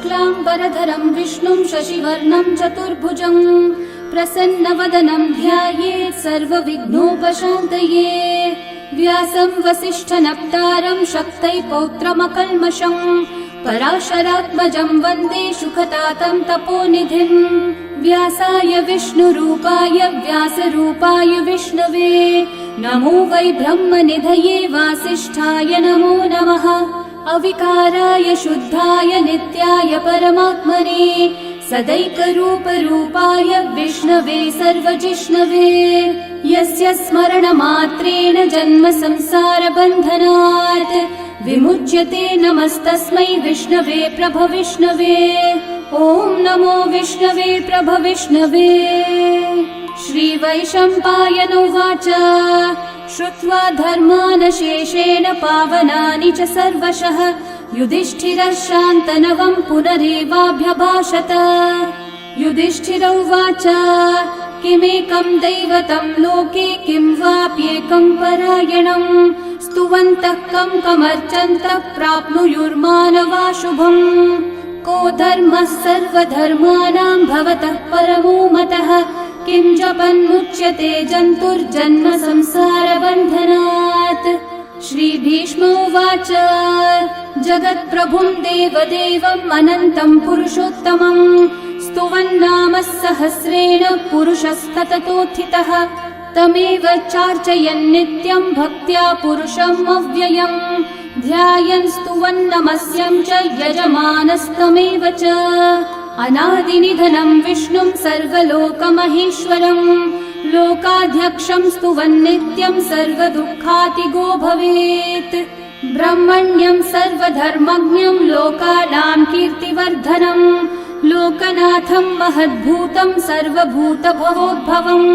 शुक्लाम्बरधरं विष्णुं शशिवर्णं चतुर्भुजं प्रसन्नवदनं ध्यायेत् सर्वविघ्नोपशान्तये। व्यासं वसिष्ठनप्तारं शक्तै पौत्रमकल्मषं पराशरात्मजं वन्दे शुकतातं तपोनिधिम्। व्यासाय विष्णुरूपाय व्यासरूपाय विष्णवे नमो वै ब्रह्मनिधये वासिष्ठाय नमो नमः। अविकाराय शुद्धाय नित्याय परमात्मने सदैकरूपरूपाय विष्णवे सर्वजिष्णवे यस्य स्मरणमात्रेण जन्म संसारबन्धनात् विमुच्यते नमस्तस्मै विष्णवे प्रभविष्णवे। ॐ नमो विष्णवे प्रभविष्णवे। श्रीवैशम्पायन उवाच श्रुत्वा धर्मानशेषेण पावनानि च सर्वशः युधिष्ठिरः शान्तनवं पुनरेवाभ्यभाषत। युधिष्ठिर उवाच किमेकं दैवतं लोके किं वाप्येकं परायणं स्तुवन्तः कं कमर्चन्तः प्राप्नुयुर्मानवा शुभम्। को धर्मः सर्वधर्माणां भवतः परमो मतः किं जपन्मुच्यते जन्तुर्जन्म संसारबन्धनात्। श्रीभीष्म उवाच जगत्प्रभुं देवदेवम् अनन्तं पुरुषोत्तमं स्तुवन्नामः सहस्रेण पुरुषस्तततोत्थितः तमेव चार्चयन् नित्यं भक्त्या पुरुषम् अव्ययम् ध्यायन् स्तुवन्नमस्यं च यजमानस्तमेव च। अनादिनिधनं विष्णुं सर्वलोकमहेश्वरं लोकाध्यक्षं स्तुवन्नित्यं सर्वदुःखातिगो भवेत्। ब्रह्मण्यं सर्वधर्मज्ञं लोकानां कीर्तिवर्धनं लोकनाथं महद्भूतं सर्वभूतभवोद्भवम्।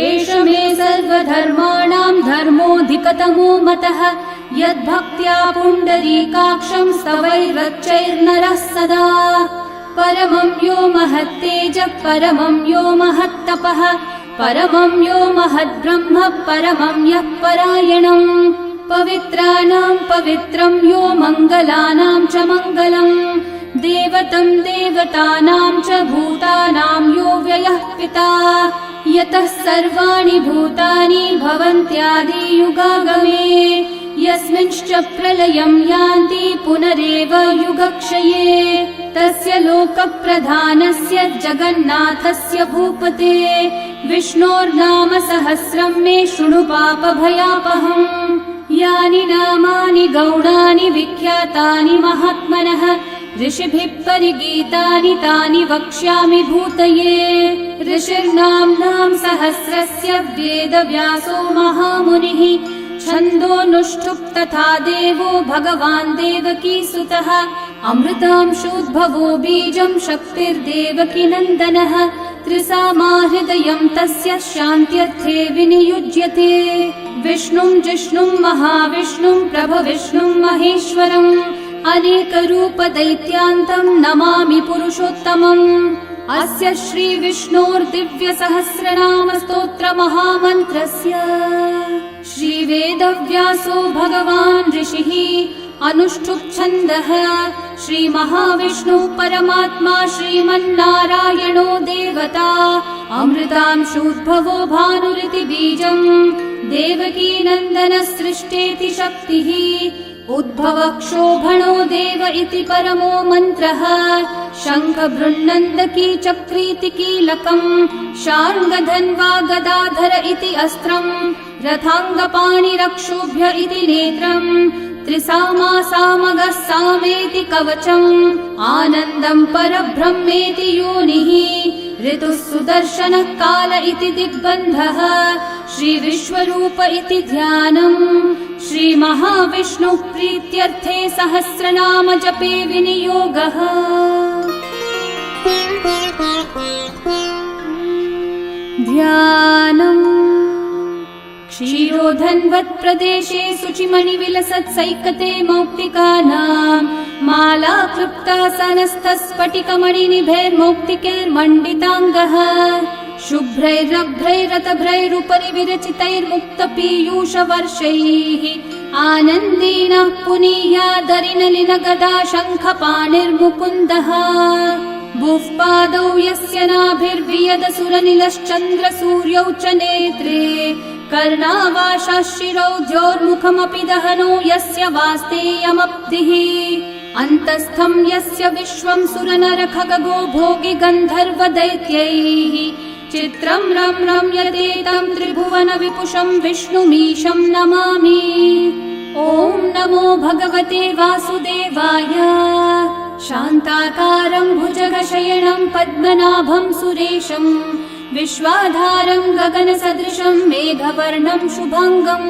एष मे सर्वधर्माणां धर्मोऽधिकतमो मतः यद्भक्त्या पुण्डरीकाक्षं स्तवैर्रच्चैर्नरः सदा। परमं यो महत्तेजः परमं यो महत्तपः परमं यो महद्ब्रह्म परमं यः परायणम्। पवित्राणां पवित्रं यो मङ्गलानां च मङ्गलम् देवतं देवतानां च भूतानां यो व्ययः पिता यतः सर्वाणि भूतानि भवन्त्यादियुगागमे यस्मिंश्च प्रलयं यान्ति पुनरेव युगक्षये तस्य लोकप्रधानस्य जगन्नाथस्य भूपते विष्णोर्नाम सहस्रं मे शृणु पापभयापहम्। यानि नामानि गौणानि विख्यातानि महात्मनः ऋषिभिः परिगीतानि तानि वक्ष्यामि भूतये। ऋषिर्नाम्नां सहस्रस्य वेदव्यासो महामुनिः छन्दोऽनुष्ठुप् तथा देवो भगवान् देवकीसुतः अमृतांशोद्भवो बीजं शक्तिर्देवकी नन्दनः त्रिसामा हृदयं तस्य शान्त्यर्थे विनियुज्यते। विष्णुं जिष्णुं महाविष्णुं प्रभविष्णुं महेश्वरम् अनेकरूपदैत्यान्तं नमामि पुरुषोत्तमम्। अस्य श्रीविष्णोर्दिव्यसहस्रनामस्तोत्रमहामन्त्रस्य श्रीवेदव्यासो भगवान् ऋषिः अनुष्ठुप्छन्दः श्रीमहाविष्णुः परमात्मा श्रीमन्नारायणो देवता अमृतांशोद्भवो भानुरिति बीजम् देवकी नन्दनः सृष्टेति शक्तिः उद्भवः क्षोभणो देव इति परमो मन्त्रः शङ्खबृन्नन्दकी चक्रीति कीलकम् शार्ङ्गधन्वा गदाधर इति अस्त्रम् रथाङ्गपाणिरक्षोभ्य इति नेत्रम् त्रिसामा सामगः सामेति कवचम् आनन्दं परब्रह्मेति योनिः ऋतुः सुदर्शनः काल इति दिग्बन्धः श्रीविश्वरूप इति ध्यानम् श्रीमहाविष्णुः प्रीत्यर्थे सहस्रनाम जपे विनियोगः। ध्यानम् क्षीरोधन्वत् प्रदेशे शुचिमणिविलसत्सैकते मौक्तिकानां माला क्लृप्तासनस्थः स्फटिकमणिनिभैर्मौक्तिकैर्मण्डिताङ्गः शुभ्रैरभ्रैरतभ्रैरुपरि विरचितैर्मुक्तपीयूषवर्षैः आनन्देन पुनीयादरिनलिनगदा शङ्खपाणिर्मुकुन्दः भुः पादौ यस्य नाभिर्वियदसुरनिलश्चन्द्रसूर्यौ च नेत्रे कर्णावाशाः शिरौ द्योर्मुखमपि दहनो यस्य वास्तेयमब्धिः अन्तस्थं यस्य विश्वं सुरनरखगो भोगि गन्धर्वदैत्यैः चित्रं रं रम्यते तं त्रिभुवन विपुषं विष्णुमीशं नमामि। ॐ नमो भगवते वासुदेवाय। शान्ताकारं भुजगशयनं पद्मनाभं सुरेशं विश्वाधारं गगनसदृशं मेघवर्णं शुभाङ्गं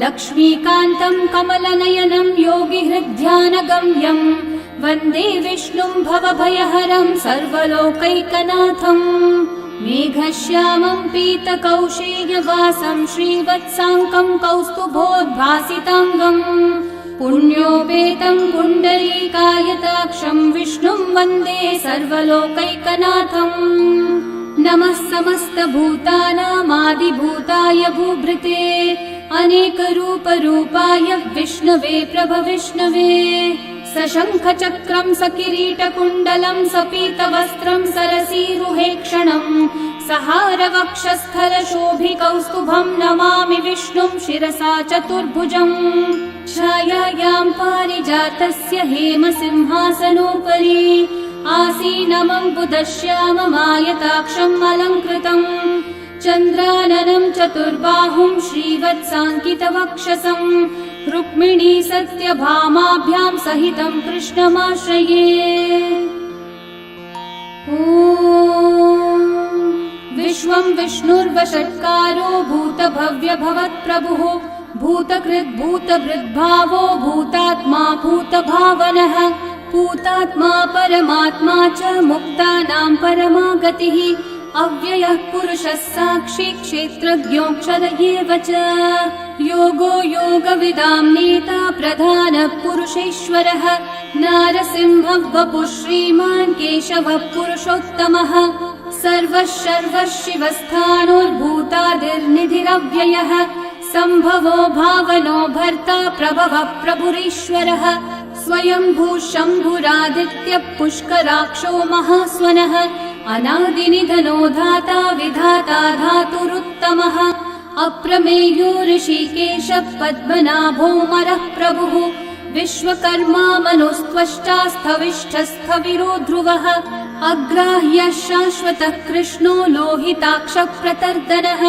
लक्ष्मीकान्तं कमलनयनं योगिहृद्ध्यानगम्यं वन्दे विष्णुं भवभयहरं सर्वलोकैकनाथम् मेघश्यामं पीतकौशेयवासं श्रीवत्साङ्कं कौस्तुभोद्भासिताङ्गं पुण्योपेतं पुण्डरीकायताक्षं विष्णुं वन्दे सर्वलोकैकनाथम् नमः समस्तभूतानामादिभूताय भूभृते अनेकरूपरूपाय विष्णवे प्रभविष्णवे सशङ्खचक्रं सकिरीटकुण्डलं सपीतवस्त्रं सरसीरुहेक्षणं सहारवक्षस्थलशोभिकौस्तुभं नमामि विष्णुं शिरसा चतुर्भुजम् छायायां पारिजातस्य हेमसिंहासनोपरि आसीनमम्बुदश्याममायताक्षम् अलङ्कृतम् चन्द्राननं चतुर्बाहुं श्रीवत्साङ्कितवक्षसं रुक्मिणी सत्यभामाभ्यां सहितं कृष्णमाश्रये। ॐ विश्वं विष्णुर्वषट्कारो भूतभव्यभवत्प्रभुः भूतकृद्भूतभृद्भावो भूतात्मा भूतभावनः भूतात्मा परमात्मा च मुक्तानां परमागतिः अव्ययः पुरुषः साक्षी क्षेत्रज्ञोऽक्षर एव च योगो योगविदां नेता प्रधानः पुरुषेश्वरः नारसिंहः वपुः श्रीमान् केशवः पुरुषोत्तमः सर्वः शर्वः शिवस्थाणोर्भूतादिर्निधिरव्ययः सम्भवो भावनो भर्ता प्रभवः प्रभुरीश्वरः स्वयंभू शम्भुरादित्यः पुष्कराक्षो महास्वनः अनादिनिधनो धाता विधाता धातुरुत्तमः अप्रमेयो ऋषिकेशः पद्मनाभोऽमरः प्रभुः विश्वकर्मा मनुस्त्वष्टा स्थविष्ठस्थविरो ध्रुवः अग्राह्यः शाश्वतः कृष्णो लोहिताक्षः प्रतर्दनः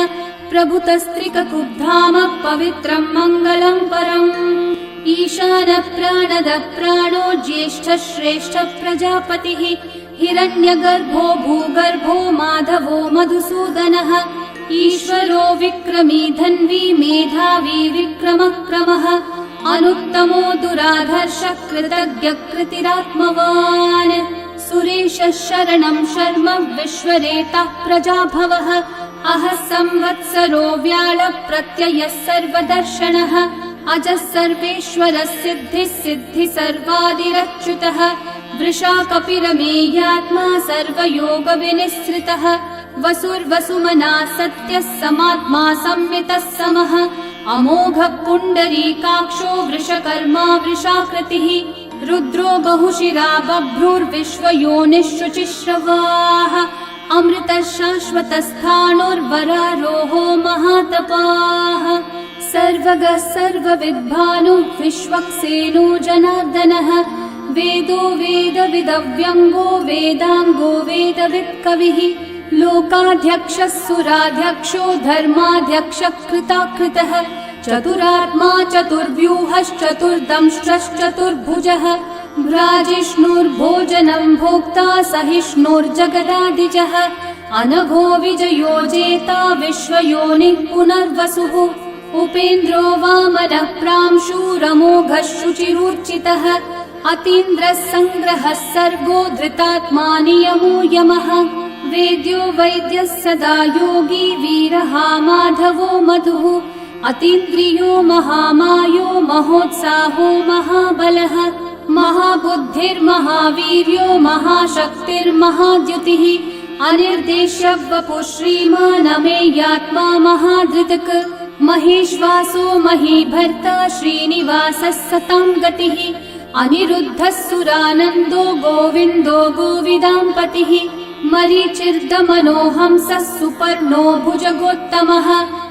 प्रभुतस्त्रिककुब्धामः पवित्रं मङ्गलं परम् ईशानः प्राणदः प्राणो ज्येष्ठः श्रेष्ठः प्रजापतिः हिरण्यगर्भो भूगर्भो माधवो मधुसूदनः ईश्वरो विक्रमी धन्वी मेधावी विक्रमक्रमः अनुत्तमो दुराधर्षः कृतज्ञः कृतिरात्मवान् सुरेशः शरणं शर्म विश्वरेतः प्रजाभवः अहः संवत्सरो व्याळः प्रत्ययः सर्वदर्शनः अजः सर्वेश्वरः सिद्धिः सिद्धि सर्वादिरच्युतः वृषा कपिरमेयात्मा सर्वयोगविनिःसृतः वसुर्वसुमना सत्यः समात्मा संवितः समः अमोघः पुण्डरीकाक्षो वृषकर्मा वृषाकृतिः रुद्रो बहुशिरा बभ्रुर्विश्वयोनिः शुचिश्रवाः अमृतः शाश्वतस्थाणोर्वरारोहो महातपाः सर्वगः सर्वविद्भानो विश्वक्सेनो जनार्दनः वेदो वेदविदव्यङ्गो वेदाङ्गो वेदवित्कविः लोकाध्यक्षः सुराध्यक्षो धर्माध्यक्षः कृताकृतः चतुरात्मा चतुर्व्यूहश्चतुर्दंष्ट्रश्चतुर्भुजः भ्राजिष्णुर्भोजनं भोक्ता सहिष्णुर्जगदादिजः अनघो विजयो जेता विश्वयोनिः पुनर्वसुः उपेन्द्रो वामनः प्रांशुरमोघः शुचिरूर्चितः अतीन्द्रः सङ्ग्रहः सर्गो धृतात्मा नियमो यमः वेद्यो वैद्यः सदा योगी वीरः माधवो मधुः अतीन्द्रियो महामायो महोत्साहो महाबलः महाबुद्धिर्महावीर्यो महाशक्तिर्महाद्युतिः अनिर्देश्य वपुः श्रीमान् अमेयात्मा महाधृतक् महेश्वासो महीभर्ता श्रीनिवासः सतां गतिः अनिरुद्धः सुरानन्दो गोविन्दो गोविदाम्पतिः मरीचिर्दमनोहंसः सुपर्णो भुजगोत्तमः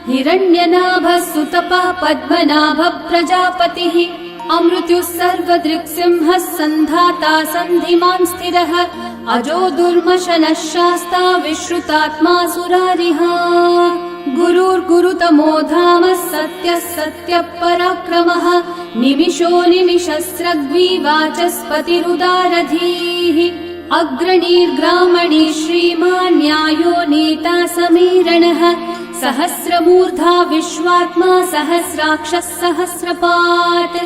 हिरण्यनाभः सुतपः पद्मनाभः प्रजापतिः अमृत्युः सर्वदृक्सिंहः सन्धाता सन्धिमान् स्थिरः अजो दुर्मशनः शास्ता विश्रुतात्मा सुरारिः गुरुर्गुरुतमो धामः सत्यः सत्यः पराक्रमः निमिषो निमिषस्रग्वी वाचस्पतिरुदारधीः अग्रणीर्ग्रामणी श्रीमान् न्यायो नेता समीरणः सहस्रमूर्धा विश्वात्मा सहस्राक्षः सहस्रपात्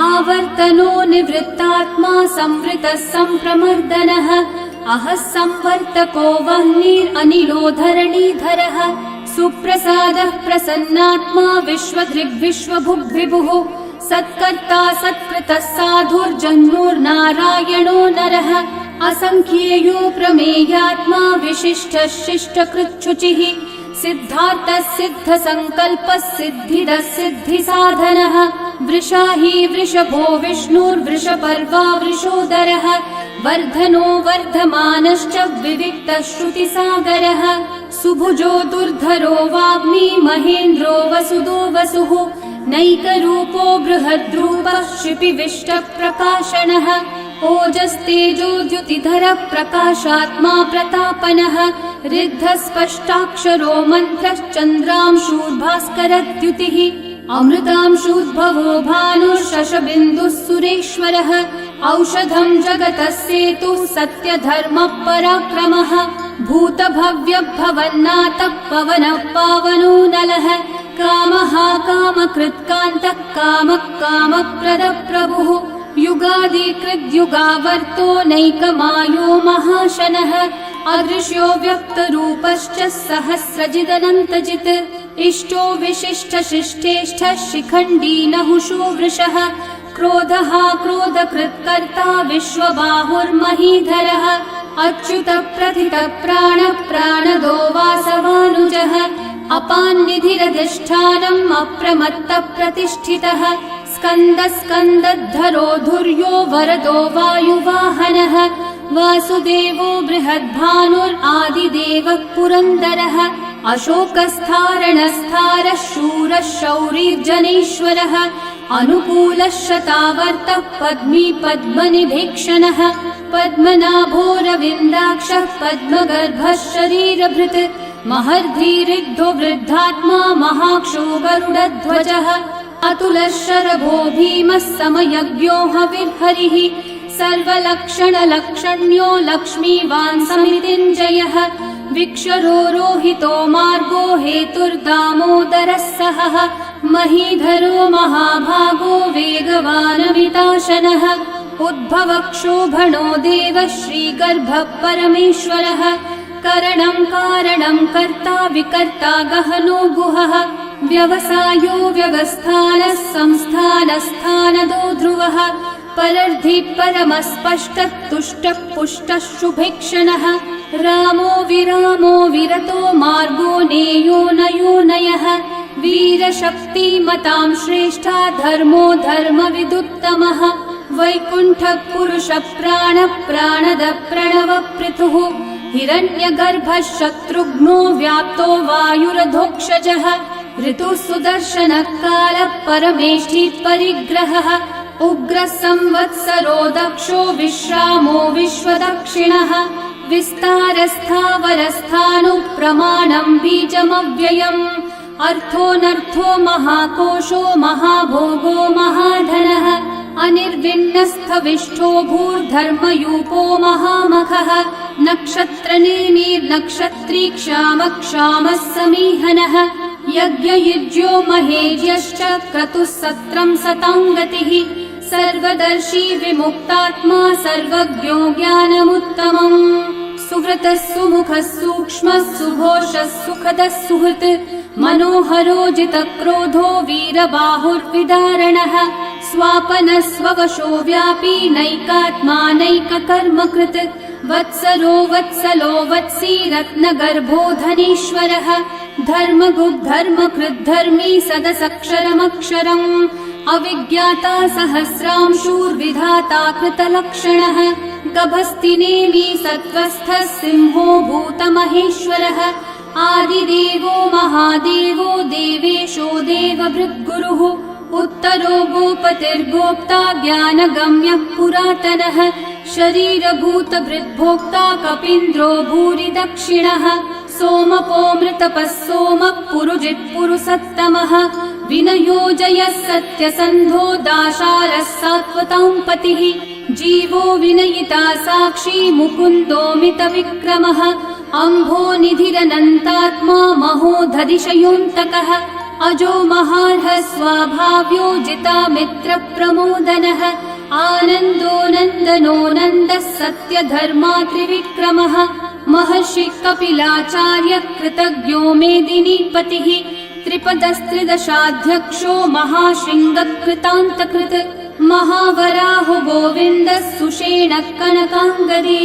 आवर्तनो निवृत्तात्मा संवृतः सम्प्रमर्दनः अहः संवर्तको वह्निरनिलो धरणीधरः सुप्रसादः प्रसन्नात्मा विश्वदृग्विश्वभुग्विभुः सत्कर्ता सत्कृतः साधुर्जन्मुर्नारायणो नरः असंख्येयो प्रमेयात्मा विशिष्टः शिष्टकृच्छुचिः सिद्धार्थः सिद्धसङ्कल्पः सिद्धिदः सिद्धिसाधनः वृषाही वृषभो विष्णुर्वृषपर्वा वृषोदरः वर्धनो वर्धमानश्च विविक्तः श्रुतिसागरः सुभुजो दुर्धरो वाग्मी महेन्द्रो वसुदो वसुः नैकरूपो बृहद्रूपः क्षिपिविष्टप्रकाशनः ओजस्तेजोद्युतिधरः प्रकाशात्मा प्रतापनः ऋद्धस्पष्टाक्षरो मन्त्रश्चन्द्रांशूर्भास्करद्युतिः अमृतांशूद्भवो भानुर्शशबिन्दुः सुरेश्वरः औषधं जगतः सेतुः सत्यधर्मः पराक्रमः भूतभव्यभवन्नाथः पवनः पावनो नलः कामः कामकृत्कान्तः कामः कामप्रदः प्रभुः युगादिकृद्युगावर्तो नैकमायो महाशनः अदृश्यो व्यक्तरूपश्च सहस्रजिदनन्तजित् इष्टो विशिष्टशिष्टेष्ठः शिखण्डी नहुषो वृषः क्रोधः क्रोधकृत्कर्ता विश्वबाहुर्महीधरः अच्युतः प्रथितः प्राणः प्राणदो वासवानुजः अपान्निधिरधिष्ठानम् अप्रमत्तः प्रतिष्ठितः स्कन्दस्कन्दद्धरो धुर्यो वरदो वायुवाहनः वासुदेवो बृहद्भानुरादिदेवः पुरन्दरः अशोकस्थारणस्थारः शूरः शौरिर्जनेश्वरः अनुकूलः शतावर्तः पद्मी पद्मनिभीक्षणः पद्मनाभोरविन्दाक्षः पद्मगर्भः शरीरभृत् महर्धिरिग्धो वृद्धात्मा महाक्षो गरुडध्वजः अतुलः शरभो भीमः समयज्ञो हविर्हरिः सर्वलक्षणलक्षण्यो लक्ष्मीवान् समितिञ्जयः विक्षरो रोहितो मार्गो हेतुर्दामोदरः सहः महीधरो महाभागो वेगवानमिताशनः उद्भवक्षोभणो देवः श्रीगर्भः परमेश्वरः करणं कारणं कर्ता विकर्ता गहनो गुहः व्यवसायो व्यवस्थानः संस्थानस्थानदो ध्रुवः परर्धि परमस्पष्टः तुष्टः पुष्टः शुभेक्षणः रामो विरामो विरतो मार्गो नेयो नयो नयः वीरशक्तिमतां श्रेष्ठा धर्मो धर्मविदुत्तमः वैकुण्ठः पुरुषः प्राणः प्राणदः प्रणवपृथुः हिरण्यगर्भः शत्रुघ्नो व्याप्तो वायुरधोक्षजः ऋतुः सुदर्शनः कालः परमेष्ठी परिग्रहः उग्रः संवत्सरो दक्षो विश्रामो विश्वदक्षिणः विस्तारस्थावरस्थाणुः प्रमाणं बीजमव्ययम् अर्थोऽनर्थो महाकोशो महाभोगो महाधनः अनिर्विण्णस्थविष्ठो भूर्धर्मयूपो महामखः नक्षत्रनेमिर्नक्षत्री क्षामः क्षामः समीहनः यज्ञयुज्यो महेज्यश्च क्रतुः सत्रं सताङ्गतिः सर्वदर्शी विमुक्तात्मा सर्वज्ञो ज्ञानमुत्तमम् सुव्रतः सुमुखः सूक्ष्मः सुघोषः सुखदः सुहृत् मनोहरो जितक्रोधो वीरबाहुर्विदारणः स्वापनः स्ववशो व्यापी नैकात्मा नैककर्मकृत् वत्सरो वत्सलो वत्सी रत्नगर्भो धनेश्वरः धर्मकृद्धर्मी सदसक्षरमक्षरम् अविज्ञाता सहस्रांशूर्विधाता कृतलक्षणः गभस्तिनेमि सत्त्वस्थः सिंहो भूतमहेश्वरः आदिदेवो महादेवो देवेशो देवभृद्गुरुः उत्तरो गोपतिर्गोप्ता ज्ञानगम्यः पुरातनः शरीरभूतभृद्भोक्ता कपीन्द्रो भूरि दक्षिणः सोमपोऽमृतपः सोमः पुरुजित्पुरुसत्तमः विनयोजयः सत्यसन्धो दाशारः सात्वतां पतिः जीवो विनयिता साक्षी मुकुन्दोऽमितविक्रमः अम्भोनिधिरनन्तात्मा महोदधिशयोऽन्तकः अजो महार्हः स्वाभाव्यो जितामित्रप्रमोदनः आनन्दो नन्दनो नन्दः सत्यधर्मात्रिविक्रमः महर्षि कपिलाचार्य कृतज्ञो मेदिनीपतिः त्रिपदस्त्रिदशाध्यक्षो महाशृङ्गकृतान्तकृत् महावराहो गोविन्दः सुषेणः कनकाङ्गदी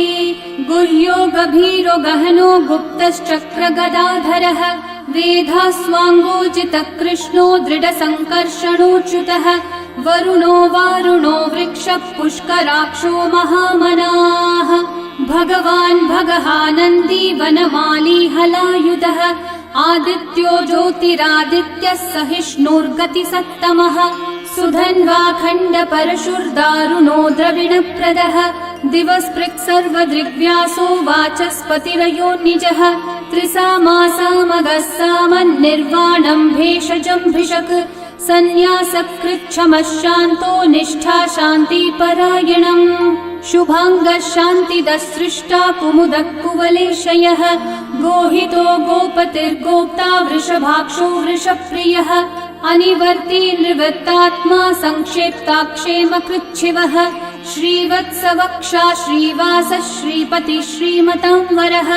गुह्यो गभीरो गहनो गुप्तश्चक्रगदाधरः वेधास्वाङ्गोचितः कृष्णो दृढसङ्कर्षणोच्युतः वरुणो वारुणो वृक्षः पुष्कराक्षो महामनाः भगवान् भगहानन्दी वनमाली हलायुधः आदित्यो ज्योतिरादित्यः सहिष्णुर्गतिसत्तमः सुधन्वाखण्ड परशुर्दारुणो द्रविणप्रदः दिवस्पृक् सर्वदृग्व्यासो वाचस्पतिरयो निजः त्रिसामासामगः सामन्निर्वाणम् भेषजम्भिषक् सन्न्यासकृच्छमः शान्तो निष्ठा शान्तिपरायणम् शुभाङ्गः शान्तिदः सृष्टा कुमुदः कुवलेशयः गोहितो गोपतिर्गोप्ता वृषभाक्षो वृषप्रियः अनिवर्ती निवृत्तात्मा संक्षेप्ताक्षेमकृच्छिवः श्रीवत्सवक्षा श्रीवासः श्रीपतिः श्रीमतांवरः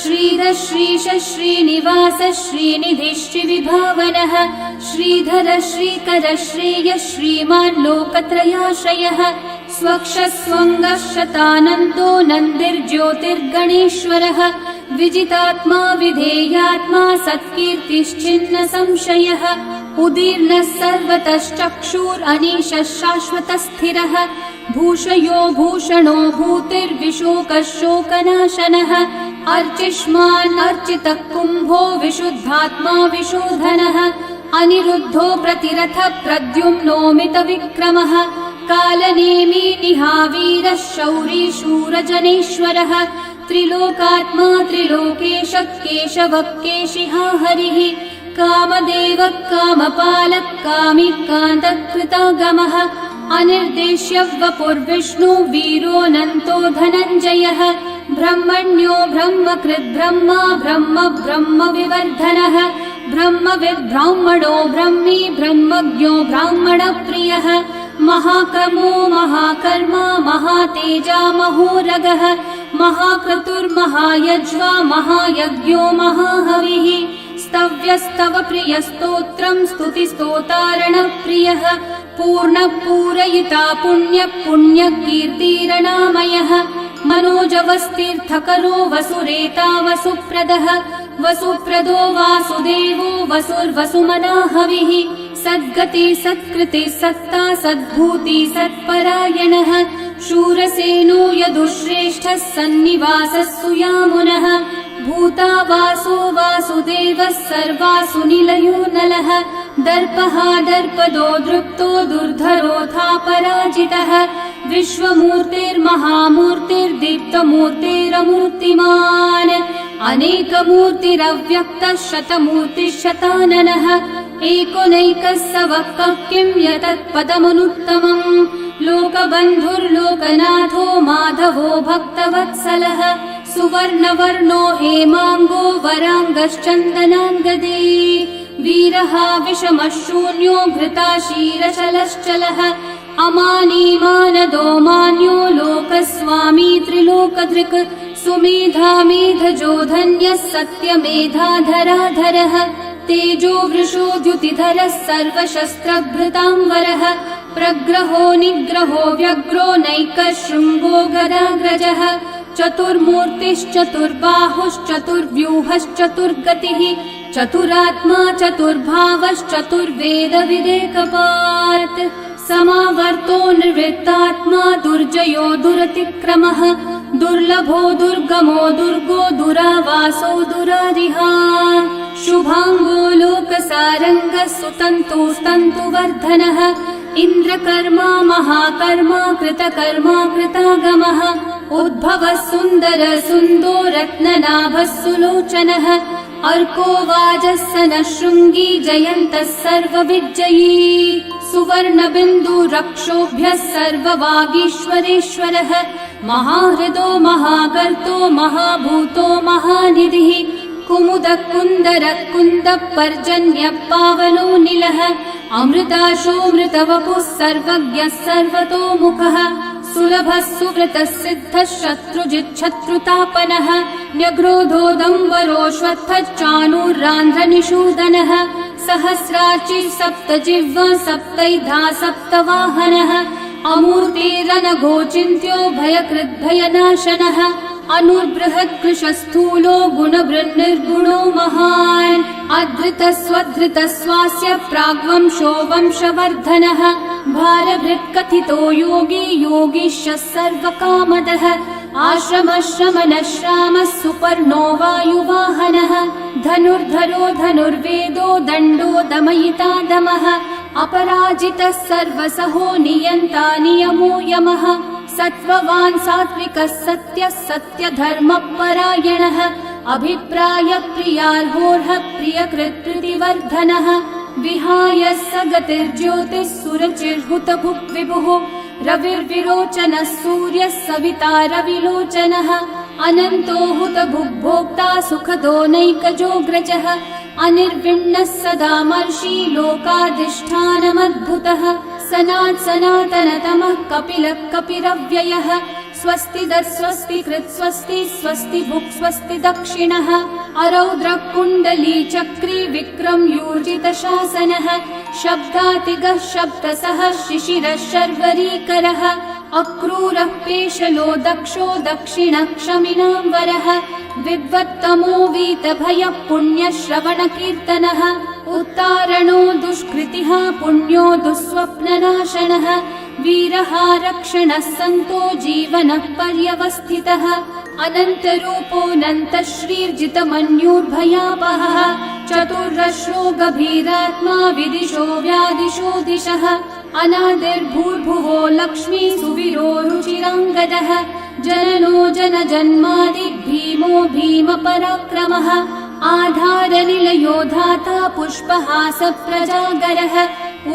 श्रीधः श्रीशः श्रीनिवासः श्रीनिधिः श्रीविभावनः श्रीधरः श्रीकरः श्रेयः श्रीमान् लोकत्रयाश्रयः स्वक्षस्वङ्गः शतानन्दो नन्दिर्ज्योतिर्गणेश्वरः विजितात्मा विधेयात्मा सत्कीर्तिश्चिन्न संशयः उदीर्णः सर्वतश्चक्षुरनीशः शाश्वतस्थिरः भूषयो भूषणो भूतिर्विशोकः शोकनाशनः अर्चिष्मान् अर्चितः कुम्भो विशुद्धात्मा विशोधनः अनिरुद्धो प्रतिरथ प्रद्युम्नोमितविक्रमः कालनेमी निहावीरः शौरी शूरजनेश्वरः त्रिलोकात्मा त्रिलोकेशः केशवः केशिहा हरिः कामदेवः कामपालः कामिकान्तः कृतागमः अनिर्देश्य वपुर्विष्णु वीरोऽनन्तो धनञ्जयः ब्रह्मण्यो ब्रह्मकृद् ब्रह्मा ब्रह्म ब्रह्मविवर्धनः ब्रह्मविद् ब्राह्मणो ब्रह्मी ब्रह्मज्ञो ब्राह्मणप्रियः महाक्रमो महाकर्मा महातेजा महोरगः महाक्रतुर्महायज्वा महायज्ञो महाहविः स्तव्यस्तव प्रियस्तोत्रम् स्तुतिस्तोतारणप्रियः पूर्णपूरयिता पुण्यकीर्तिरणामयः मनोजवस्तीर्थकरो वसुरेता वसुप्रदः वसुप्रदो वासुदेवो वसुर्वसुमनाहविः सद्गति सत्कृति सत्ता सद्भूति सत्परायणः शूरसेनो यदुश्रेष्ठः सन्निवासः सुयामुनः भूता वासो वासुदेवः सर्वासु निलयो नलः दर्पः दर्पदो दृप्तो दुर्धरोऽथा पराजितः विश्वमूर्तिर्महामूर्तिर्दीप्तमूर्तिरमूर्तिमान् अनेकमूर्तिरव्यक्तः शतमूर्तिशताननः एकोनैकः स वक्कः किं यतत्पदमनुत्तमम् लोकबन्धुर्लोकनाथो माधवो भक्तवत्सलः सुवर्णवर्णो हेमाङ्गो वराङ्गश्चन्दनाङ्गदे वीरः विषमः शून्यो घृताशीरचलश्चलः अमानीमानदो मान्यो लोकस्वामी त्रिलोकधृक् सुमेधा मेधजो धन्यः सत्यमेधाधराधरः तेजो वृषो द्युतिधरः सर्वशस्त्रभृतांवरः प्रग्रहो निग्रहो व्यग्रो नैकः शृङ्गो गदाग्रजः चतुर्मूर्तिश्चतुर्बाहुश्चतुर्व्यूहश्चतुर्गतिः चतुरात्मा चतुर्भावश्चतुर्वेदविदेकपात् समावर्तो निर्वृत्तात्मा दुर्जयो दुरतिक्रमः दुर्लभो दुर्गमो दुर्गो दुरावासो दुरारिहा शुभांगो लोकसारंगः सुतन्तुस्तन्तुवर्धनः इन्द्रकर्मा महाकर्मा कृतकर्मा कृतागमः उद्भवः सुन्दर सुन्दो रत्ननाभः सुलोचनः अर्को वाजः नः शृङ्गी जयन्तः सर्वविजयी सुवर्णबिन्दु रक्षोभ्यः सर्ववागीश्वरेश्वरः महाहृदो महागर्तो महाभूतो महानिधिः कुमुदः कुन्दरः कुन्दः पर्जन्यः पावनो निलः अमृताशो मृतवपुः सर्वज्ञः सर्वतोमुखः सुलभः सुव्रतः सिद्धः शत्रुजिच्छत्रुतापनः न्यग्रोधोदम्बरोऽश्वत्थश्चाणूरान्ध्रनिषूदनः सहस्रार्ची सप्तजिह्वा सप्तैधा सप्तवाहनः अमूर्तिरनघोचिन्त्यो भयकृद्भयनाशनः अनुर्बृहत्कृशस्थूलो गुणवृन्निर्गुणो महान् अधृतस्वधृतस्वास्य प्राग्वंशो वंशवर्धनः भारभृत्कथितो योगी योगीशः सर्वकामदः आश्रमश्रमणश्रामः सुपर्णो वायुवाहनः धनुर्धरो धनुर्वेदो दण्डो दमयिता दमः अपराजितः सर्वसहो नियन्ता नियमो यमः सत्त्ववान् सात्विकः सत्यः सत्यधर्मपरायणः अभिप्रायप्रियार्होर्हः प्रियकृत्प्रीतिवर्धनः विहाय स गतिर्ज्योतिः सुरचिर्हुतभुक् विभुः रविर्विरोचनः सूर्यः सविता रविलोचनः अनन्तो हुतभुग्भोक्ता सुखदो नैकजोऽग्रजः अनिर्विण्णः सदा मर्षि लोकाधिष्ठानमद्भुतः सनातनतमः कपिलः कपिरव्ययः स्वस्तिदः स्वस्तिकृत् स्वस्ति स्वस्ति भुक् स्वस्ति दक्षिणः अरौद्रः कुण्डली चक्री विक्रमयूर्जितशासनः शब्दातिगः शब्दसः शिशिरः शर्वरीकरः अक्रूरः पेशलो दक्षो दक्षिणः क्षमिनाम्बरः विद्वत्तमो वीतभयः पुण्यश्रवणकीर्तनः उत्तारणो दुष्कृतिः पुण्यो दुःस्वप्ननाशनः वीरः रक्षणः सन्तो जीवनः पर्यवस्थितः अनन्तरूपोऽनन्तः श्रीर्जितमन्युर्भयापहः चतुर्रश्रो गभीरात्मा विदिशो व्यादिशो दिशः अनादिर्भूर्भुवो लक्ष्मी सुवीरो रुचिराङ्गदः जननो जनजन्मादि भीमो भीमपराक्रमः आधारनिलयो धाता पुष्पहास प्रजागरः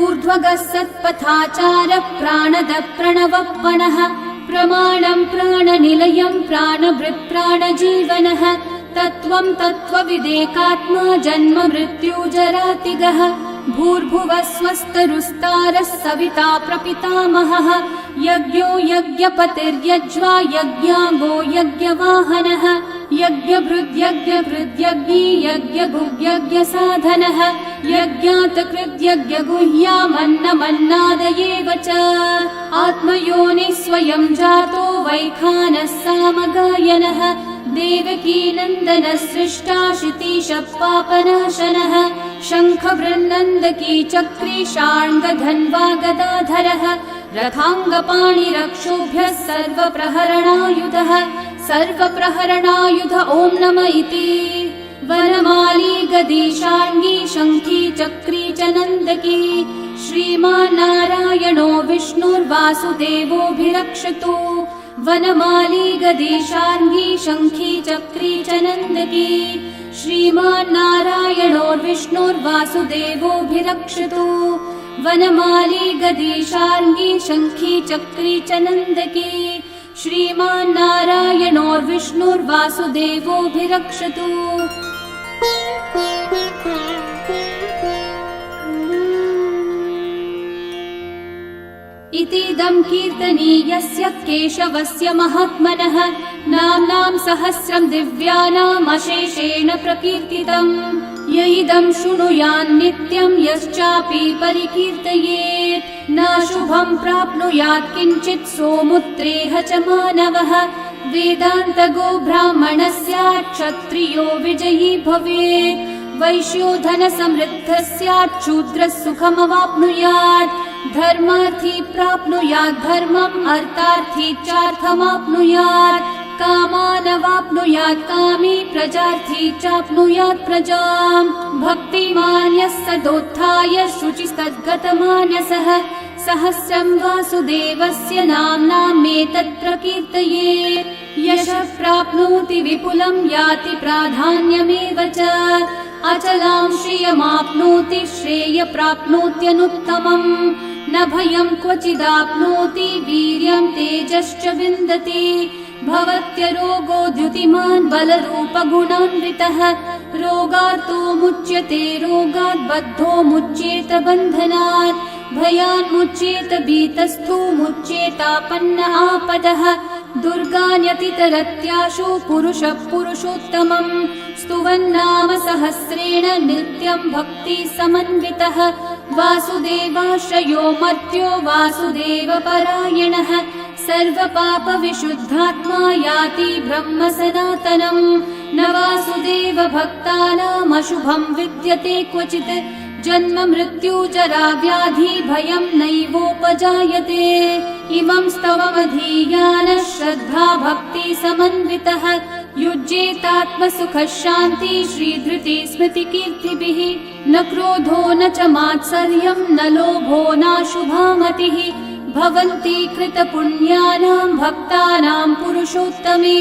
ऊर्ध्वगः सत्पथाचार प्राणदः प्रणवपणः प्रमाणं प्राणनिलयं प्राणभृत् प्राणजीवनः तत्त्वं तत्त्वविदेकात्मा जन्म मृत्युजरातिगः भूर्भुवः स्वस्तरुस्तारः सविता प्रपितामहः यज्ञो यज्ञपतिर्यज्वा यज्ञाङ्गो यज्ञवाहनः यज्ञभृद्यज्ञकृद्यज्ञी यज्ञगुह्यज्ञसाधनः यज्ञातकृद्यज्ञगुह्यामन्नमन्नादयेव च आत्मयोनिः स्वयं जातो वैखानः सामगायनः देवकीनन्दनः सृष्टा शितीशपापनाशनः शङ्खवृन्नन्दकी चक्री शार्ङ्गधन्वा गदाधरः रथाङ्गपाणिरक्षोभ्यः सर्वप्रहरणायुधः सर्वप्रहरणायुध ॐ नम इति वनमाली गदी शार्ङ्गी शङ्खी चक्री च नन्दकी श्रीमान्नारायणो विष्णुर्वासुदेवोऽभिरक्षतु वनमाली गदी शार्ङ्गी शङ्खी चक्री च नन्दकी श्रीमान्नारायणो विष्णुर्वासुदेवोऽभिरक्षतु वनमाली गदी शार्ङ्गी शङ्खी चक्री च नन्दकी श्रीमान्नारायणो विष्णुर्वासुदेवोऽभिरक्षतु इतीदं कीर्तनीयस्य केशवस्य महात्मनः नाम्नां सहस्रं दिव्यानामशेषेण प्रकीर्तितम् य इदं शृणुयान् नित्यं यश्चापि परिकीर्तयेत् नाशुभं प्राप्नुयात् किञ्चित् सोमुत्रेह च मानवः वेदान्तगो ब्राह्मणः स्यात् क्षत्रियो विजयी भवेत् वैश्यो धनसमृद्धः स्यात् शूद्रः सुखमवाप्नुयात् धर्मार्थी प्राप्नुयात् धर्मम् अर्थार्थी चार्थमाप्नुयात् कामानवाप्नुयात् कामी प्रजार्थी चाप्नुयात् प्रजाम् भक्तिमान् यः सदोत्थाय शुचिस्तद्गतमानसः सहस्रं वासुदेवस्य नाम्नामेतत् प्रकीर्तये यशः प्राप्नोति विपुलं याति प्राधान्यमेव च अचलां श्रियमाप्नोति श्रेय प्राप्नोत्यनुत्तमम् न भयं क्वचिदाप्नोति वीर्यं तेजश्च विन्दति भवत्यरोगो द्युतिमान् बलरूपगुणान्वितः रोगार्तो मुच्यते रोगात् बद्धो मुच्येत बन्धनात् भयान्मुच्येत भीतस्थो मुच्येतापन्न आपदः दुर्गान्यतितरत्याशु पुरुषः पुरुषोत्तमम् स्तुवन्नाम सहस्रेण नित्यं भक्ति समन्वितः वासुदेवाश्रयो मर्त्यो वासुदेवपरायणः सर्वपापविशुद्धात्मा याति ब्रह्म सनातनम् न वासुदेव भक्तानामशुभं विद्यते क्वचित् जन्म मृत्यु जरा व्याधि भयं नैवोपजायते इमं स्तवमधीयानः श्रद्धा भक्ति समन्वितः युज्येतात्मसुखः शान्ति श्रीधृति स्मृतिकीर्तिभिः न क्रोधो न च मात्सर्यं न लोभो नाशुभामतिः भवन्ति कृतपुण्यानां भक्तानां पुरुषोत्तमे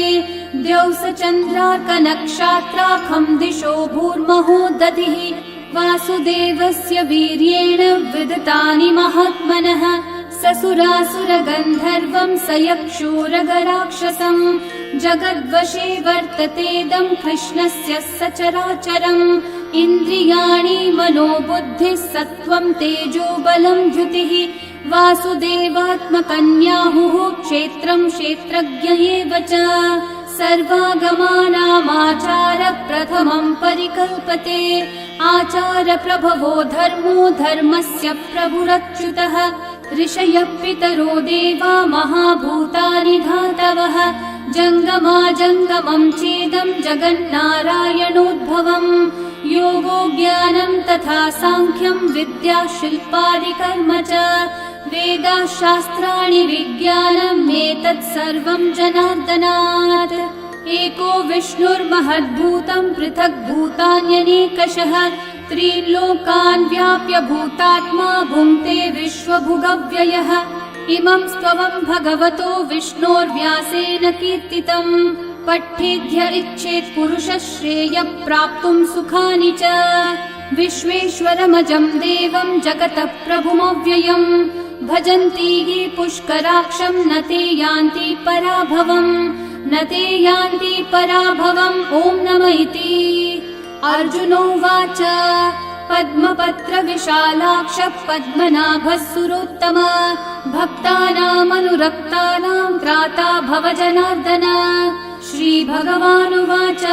द्यौसचन्द्रार्कनक्षत्राखं दिशो भूर्महोदधिः वासुदेवस्य वीर्येण विदतानि महात्मनः ससुरासुरगन्धर्वं स यक्षोरगराक्षसं जगद्वशे वर्ततेदं कृष्णस्य सचराचरम् इन्द्रियाणि मनोबुद्धिः सत्त्वं तेजो बलं द्युतिः वासुदेवात्मकन्याहुः क्षेत्रं क्षेत्रज्ञ एव च सर्वागमानामाचार प्रथमं परिकल्पते आचार प्रभवो धर्मो धर्मस्य प्रभुरच्युतः ऋषयः पितरो देवा महाभूतानि धातवः जङ्गमाजङ्गमं चेदं जगन्नारायणोद्भवम् योगो ज्ञानं तथा साङ्ख्यं विद्या शिल्पादिकर्म च वेदाशास्त्राणि विज्ञानम् एतत् सर्वं जनार्दनात् एको विष्णुर्महद्भूतं पृथक् भूतान्यनेकशः त्रीन् लोकान् व्याप्य भूतात्मा भुङ्क्ते विश्वभुगव्ययः इमं स्तवं भगवतो विष्णोर्व्यासेन कीर्तितम् पठ्येद्य इच्छेत् पुरुषः श्रेयः प्राप्तुं सुखानि च विश्वेश्वरमजं देवं जगतः प्रभुमव्ययम् भजन्ति ये पुष्कराक्षं न ते यान्ति पराभवम् न ते यान्ति पराभवम् ॐ नमः इति अर्जुनोवाच पद्मपत्रविशालाक्ष पद्मनाभः सुरोत्तम भक्तानामनुरक्तानां त्राता भव जनार्दन श्रीभगवानुवाच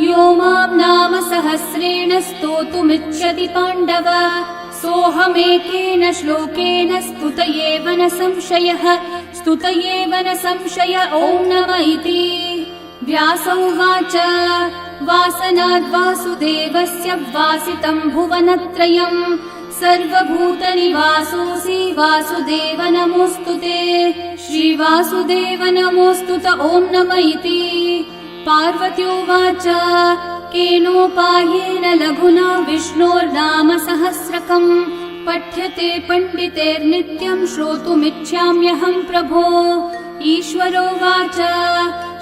यो मां नाम सहस्रेण स्तोतुमिच्छति पाण्डव सोऽहमेकेन श्लोकेन स्तुतयेव न संशयः स्तुतयेव न संशय ॐ नमः इति व्यास उवाच वासनाद् वासुदेवस्य वासितं भुवनत्रयम् सर्वभूतनिवासोऽसि वासुदेव नमोऽस्तु ते श्रीवासुदेव नमोऽस्तु ॐ नमः इति पार्वत्योवाच केनोपायेन लघुना विष्णोर्नाम सहस्रकम् पठ्यते पण्डितेर्नित्यं श्रोतुमिच्छाम्यहं प्रभो ईश्वरोवाच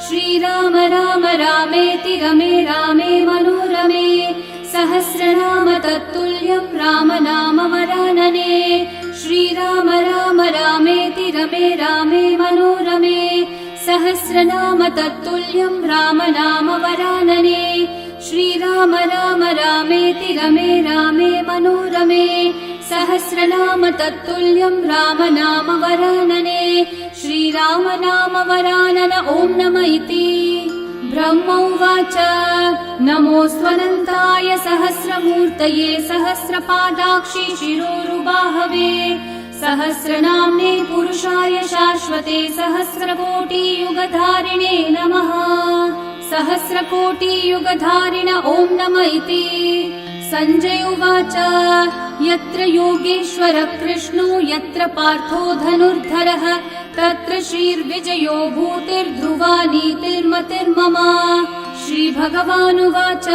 श्रीराम राम रामेति रमे रामे मनोरमे सहस्रनाम तत्तुल्यं राम नाम वरानने श्रीराम राम रामेति रमे रामे मनोरमे सहस्रनाम तत्तुल्यं राम नाम वरानने श्रीराम राम रामेति रमे रामे मनोरमे सहस्रनाम तत्तुल्यं राम नाम वरानने श्रीराम नाम वरानन ॐ नमः इति ब्रह्म उवाच नमोऽस्त्वनन्ताय सहस्रमूर्तये सहस्रपादाक्षि शिरोरुबाहवे सहस्रनाम्ने पुरुषाय शाश्वते सहस्रकोटियुगधारिणे नमः सहस्रकोटियुगधारिण ॐ नम इति। सञ्जय उवाच यत्र योगेश्वर कृष्णो यत्र पार्थो धनुर्धरः तत्र श्रीर्विजयो भूतिर्ध्रुवा नीतिर्मतिर्मम। श्रीभगवानुवाच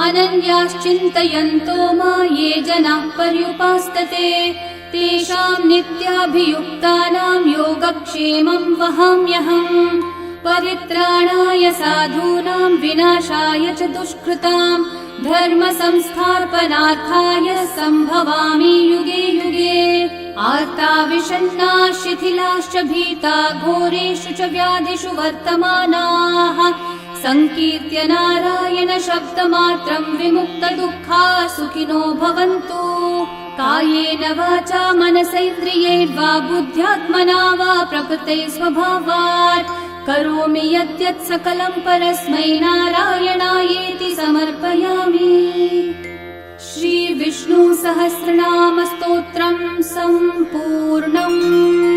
अनन्याश्चिन्तयन्तो मा ये जनाः पर्युपासते तेषां नित्याभियुक्तानां योगक्षेमं वहाम्यहम्। परित्राणाय साधूनां विनाशाय च दुष्कृतां धर्म संस्थापनार्थाय सम्भवामि युगे युगे। आर्ता विषण्णा शिथिलाश्च भीता घोरेषु च व्याधिषु वर्तमानाः संकीर्त्य नारायण शब्दमात्रं विमुक्तदुःखा सुखिनो भवन्तु। कायेन वाचा मनसेन्द्रियैर्वा बुद्ध्यात्मना वा प्रकृते स्वभावात् करोमि यद्यत् सकलं परस्मै नारायणायेति समर्पयामि। श्री विष्णु सहस्रनाम स्तोत्रम् सम्पूर्णम्।